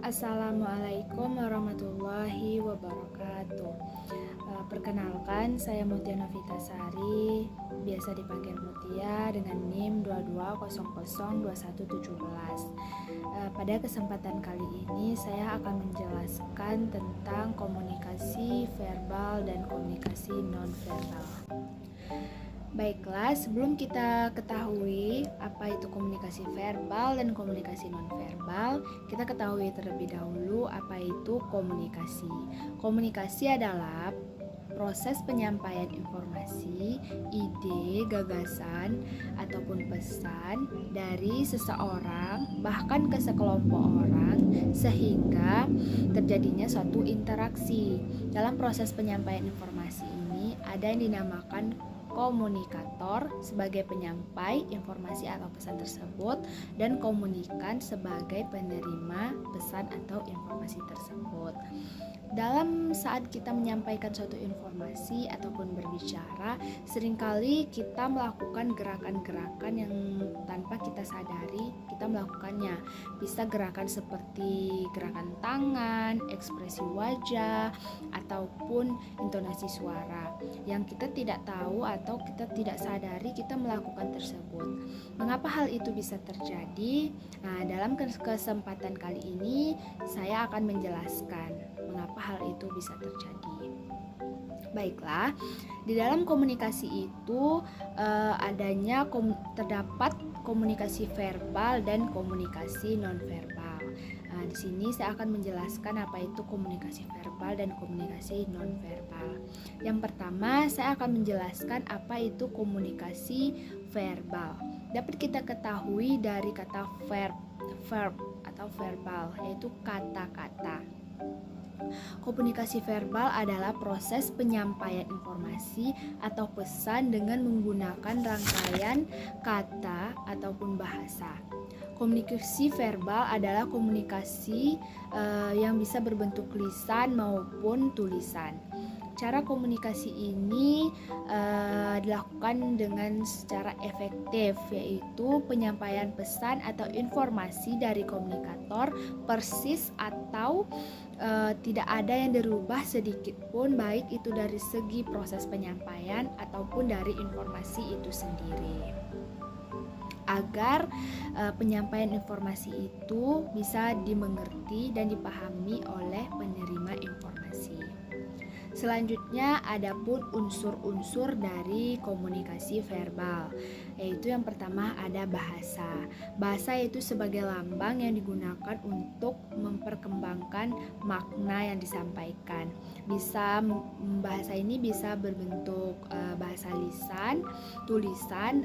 Assalamualaikum warahmatullahi wabarakatuh. Perkenalkan, saya Mutia Novitasari, biasa dipanggil Mutia dengan NIM 22002117. Pada kesempatan kali ini saya akan menjelaskan tentang komunikasi verbal dan komunikasi nonverbal. Baiklah, sebelum kita ketahui apa itu komunikasi verbal dan komunikasi nonverbal, kita ketahui terlebih dahulu apa itu komunikasi. Komunikasi adalah proses penyampaian informasi, ide, gagasan, ataupun pesan dari seseorang bahkan ke sekelompok orang sehingga terjadinya suatu interaksi. Dalam proses penyampaian informasi ini ada yang dinamakan komunikator sebagai penyampai informasi atau pesan tersebut dan komunikan sebagai penerima pesan atau informasi tersebut. Dalam saat kita menyampaikan suatu informasi ataupun berbicara, seringkali kita melakukan gerakan-gerakan yang tanpa kita sadari kita melakukannya. Bisa gerakan seperti gerakan tangan, ekspresi wajah, ataupun intonasi suara yang kita tidak tahu atau kita tidak sadari kita melakukan tersebut. Mengapa hal itu bisa terjadi? Nah, dalam kesempatan kali ini saya akan menjelaskan mengapa hal itu bisa terjadi. Baiklah, di dalam komunikasi itu terdapat komunikasi verbal dan komunikasi nonverbal. Nah, di sini saya akan menjelaskan apa itu komunikasi verbal dan komunikasi nonverbal. Yang pertama, saya akan menjelaskan apa itu komunikasi verbal. Dapat kita ketahui dari kata verb atau verbal, yaitu kata-kata. Komunikasi verbal adalah proses penyampaian informasi atau pesan dengan menggunakan rangkaian kata ataupun bahasa. Komunikasi verbal adalah komunikasi yang bisa berbentuk lisan maupun tulisan. Cara komunikasi ini dilakukan dengan secara efektif, yaitu penyampaian pesan atau informasi dari komunikator persis atau tidak ada yang dirubah sedikit pun, baik itu dari segi proses penyampaian ataupun dari informasi itu sendiri, agar penyampaian informasi itu bisa dimengerti dan dipahami oleh penerima informasi. Selanjutnya adapun unsur-unsur dari komunikasi verbal, yaitu yang pertama ada bahasa. Bahasa itu sebagai lambang yang digunakan untuk memperkembangkan makna yang disampaikan. Bahasa ini bisa berbentuk bahasa lisan, tulisan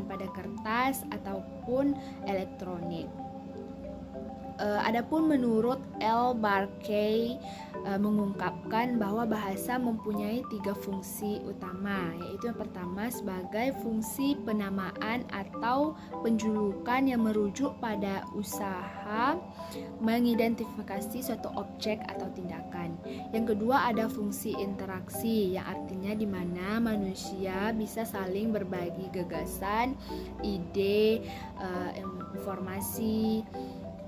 pada kertas ataupun elektronik. Adapun menurut L. Barkey mengungkapkan bahwa bahasa mempunyai 3 fungsi utama, yaitu yang pertama sebagai fungsi penamaan atau penjulukan yang merujuk pada usaha mengidentifikasi suatu objek atau tindakan. Yang kedua ada fungsi interaksi, yang artinya di mana manusia bisa saling berbagi gagasan, ide, informasi,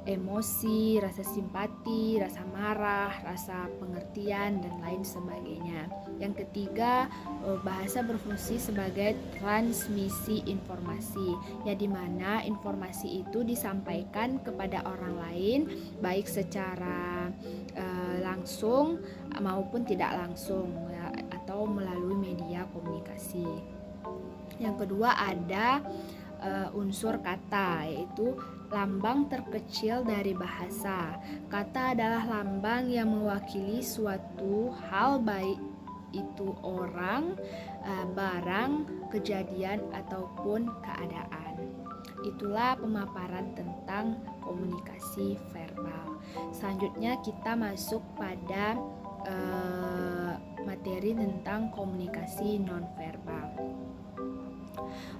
emosi, rasa simpati, rasa marah, rasa pengertian, dan lain sebagainya. Yang ketiga, bahasa berfungsi sebagai transmisi informasi, ya di mana informasi itu disampaikan kepada orang lain, baik secara langsung maupun tidak langsung, ya, atau melalui media komunikasi. Yang kedua ada unsur kata, yaitu lambang terkecil dari bahasa. Kata adalah lambang yang mewakili suatu hal, baik itu orang, barang, kejadian, ataupun keadaan. Itulah pemaparan tentang komunikasi verbal. Selanjutnya kita masuk pada materi tentang komunikasi nonverbal.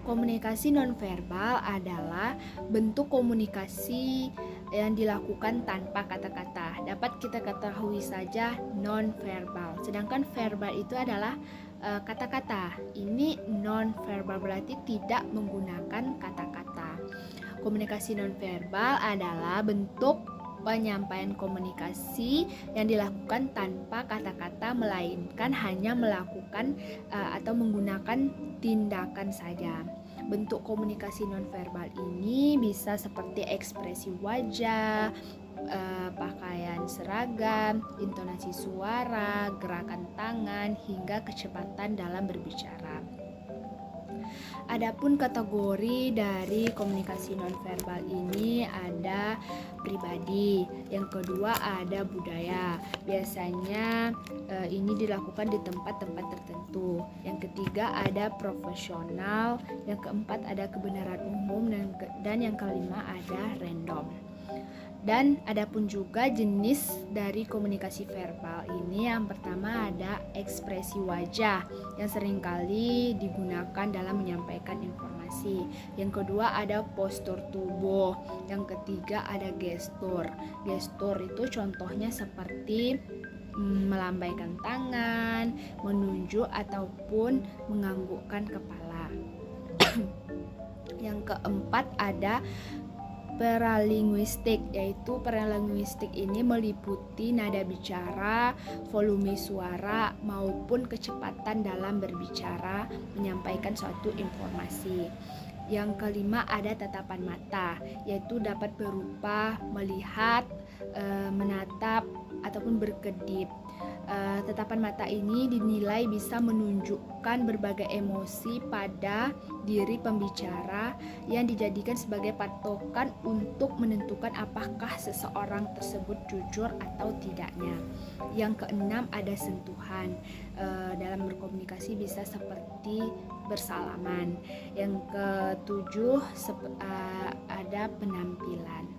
Komunikasi nonverbal adalah bentuk komunikasi yang dilakukan tanpa kata-kata. Dapat kita ketahui saja nonverbal. Sedangkan verbal itu adalah kata-kata. Ini nonverbal berarti tidak menggunakan kata-kata. Komunikasi nonverbal adalah bentuk penyampaian komunikasi yang dilakukan tanpa kata-kata, melainkan hanya melakukan atau menggunakan tindakan saja. Bentuk komunikasi nonverbal ini bisa seperti ekspresi wajah, pakaian seragam, intonasi suara, gerakan tangan, hingga kecepatan dalam berbicara. Adapun kategori dari komunikasi nonverbal ini ada pribadi, yang kedua ada budaya. Biasanya ini dilakukan di tempat-tempat tertentu. Yang ketiga ada profesional, yang keempat ada kebenaran umum, dan yang kelima ada random. Dan adapun juga jenis dari komunikasi verbal ini, yang pertama ada ekspresi wajah yang seringkali digunakan dalam menyampaikan informasi. Yang kedua ada postur tubuh. Yang ketiga ada gestur. Gestur itu contohnya seperti melambaikan tangan, menunjuk ataupun menganggukkan kepala. Yang keempat ada paralinguistik, yaitu paralinguistik ini meliputi nada bicara, volume suara, maupun kecepatan dalam berbicara menyampaikan suatu informasi. Yang kelima ada tatapan mata, yaitu dapat berupa melihat, menatap, ataupun berkedip. Tatapan mata ini dinilai bisa menunjukkan berbagai emosi pada diri pembicara yang dijadikan sebagai patokan untuk menentukan apakah seseorang tersebut jujur atau tidaknya. Yang keenam ada sentuhan. Dalam berkomunikasi bisa seperti bersalaman. Yang ketujuh ada penampilan.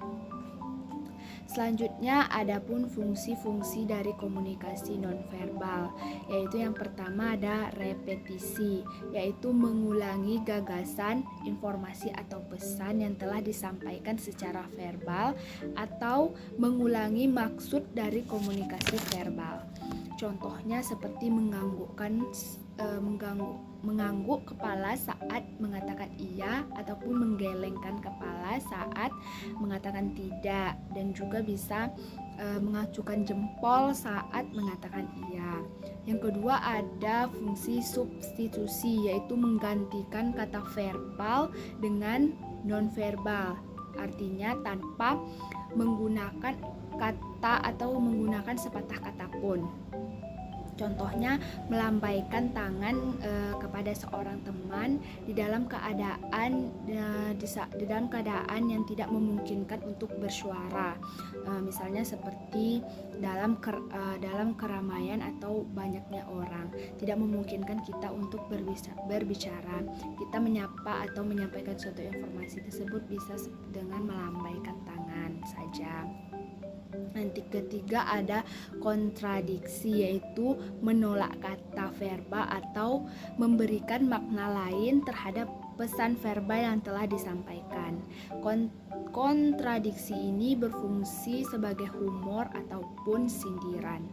Selanjutnya adapun fungsi-fungsi dari komunikasi nonverbal, yaitu yang pertama ada repetisi, yaitu mengulangi gagasan, informasi atau pesan yang telah disampaikan secara verbal atau mengulangi maksud dari komunikasi verbal. Contohnya seperti mengangguk kepala saat mengatakan iya ataupun menggelengkan kepala saat mengatakan tidak, dan juga bisa mengacukan jempol saat mengatakan iya. Yang kedua ada fungsi substitusi, yaitu menggantikan kata verbal dengan nonverbal, artinya tanpa menggunakan kata atau menggunakan sepatah kata pun. Contohnya melambaikan tangan kepada seorang teman di dalam keadaan yang tidak memungkinkan untuk bersuara. Misalnya seperti dalam keramaian atau banyaknya orang, tidak memungkinkan kita untuk berbicara. Kita menyapa atau menyampaikan suatu informasi tersebut bisa dengan melambaikan tangan saja. Nanti ketiga ada kontradiksi, yaitu menolak kata verbal atau memberikan makna lain terhadap pesan verbal yang telah disampaikan. Kontradiksi ini berfungsi sebagai humor ataupun sindiran.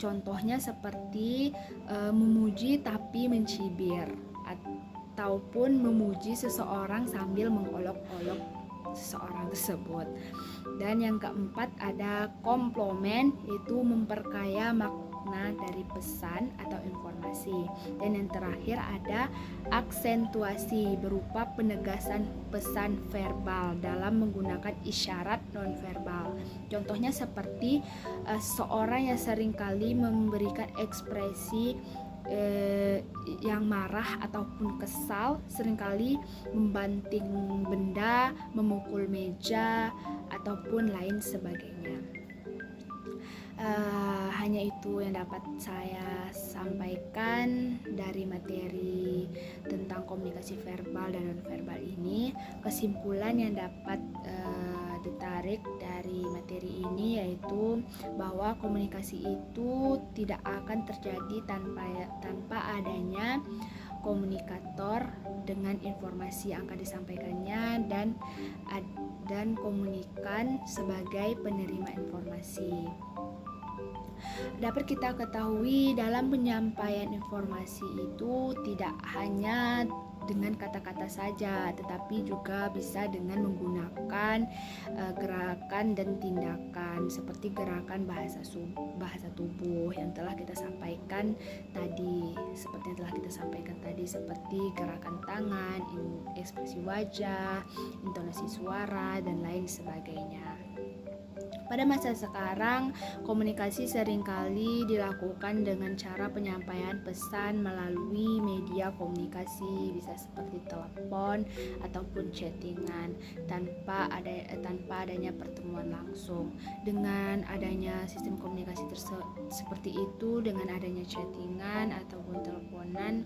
Contohnya seperti memuji tapi mencibir, ataupun memuji seseorang sambil mengolok-olok seseorang tersebut. Dan yang keempat ada komplement, yaitu memperkaya makna dari pesan atau informasi. Dan yang terakhir ada aksentuasi, berupa penegasan pesan verbal dalam menggunakan isyarat nonverbal. Contohnya seperti seorang yang seringkali memberikan ekspresi yang marah ataupun kesal, seringkali membanting benda, memukul meja, ataupun lain sebagainya. Hanya itu yang dapat saya sampaikan dari materi tentang komunikasi verbal dan nonverbal ini. Kesimpulan yang dapat ditarik dari materi ini yaitu bahwa komunikasi itu tidak akan terjadi tanpa adanya komunikator dengan informasi yang akan disampaikannya dan komunikan sebagai penerima informasi. Dapat kita ketahui dalam penyampaian informasi itu tidak hanya dengan kata-kata saja, tetapi juga bisa dengan menggunakan menyampaikan gerakan dan tindakan seperti gerakan bahasa tubuh yang telah kita sampaikan tadi, seperti gerakan tangan, ekspresi wajah, intonasi suara, dan lain sebagainya. Pada masa sekarang, komunikasi seringkali dilakukan dengan cara penyampaian pesan melalui media komunikasi, bisa seperti telepon ataupun chattingan, tanpa adanya pertemuan langsung. Dengan adanya sistem komunikasi seperti itu, dengan adanya chattingan ataupun teleponan,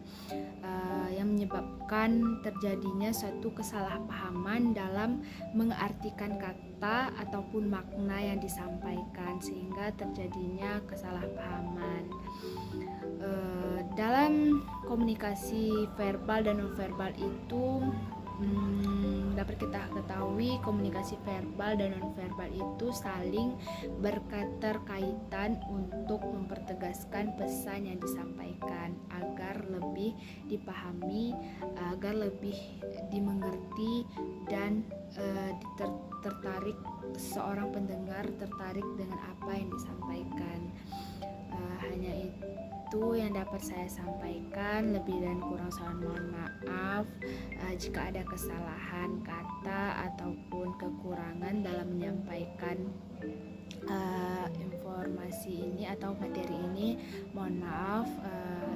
yang menyebabkan terjadinya suatu kesalahpahaman dalam mengartikan kata ataupun makna yang disampaikan, sehingga terjadinya kesalahpahaman. Dalam komunikasi verbal dan nonverbal itu dapat kita ketahui komunikasi verbal dan nonverbal itu saling berketerkaitan untuk mempertegaskan pesan yang disampaikan agar lebih dipahami, agar lebih dimengerti, dan seorang pendengar tertarik dengan apa yang disampaikan. Hanya itu yang dapat saya sampaikan. Lebih dan kurang saya mohon maaf jika ada kesalahan kata ataupun kekurangan dalam menyampaikan informasi ini atau materi ini. Mohon maaf.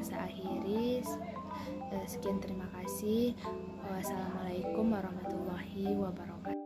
Saya akhiri. Sekian, terima kasih. Wassalamualaikum warahmatullahi wabarakatuh.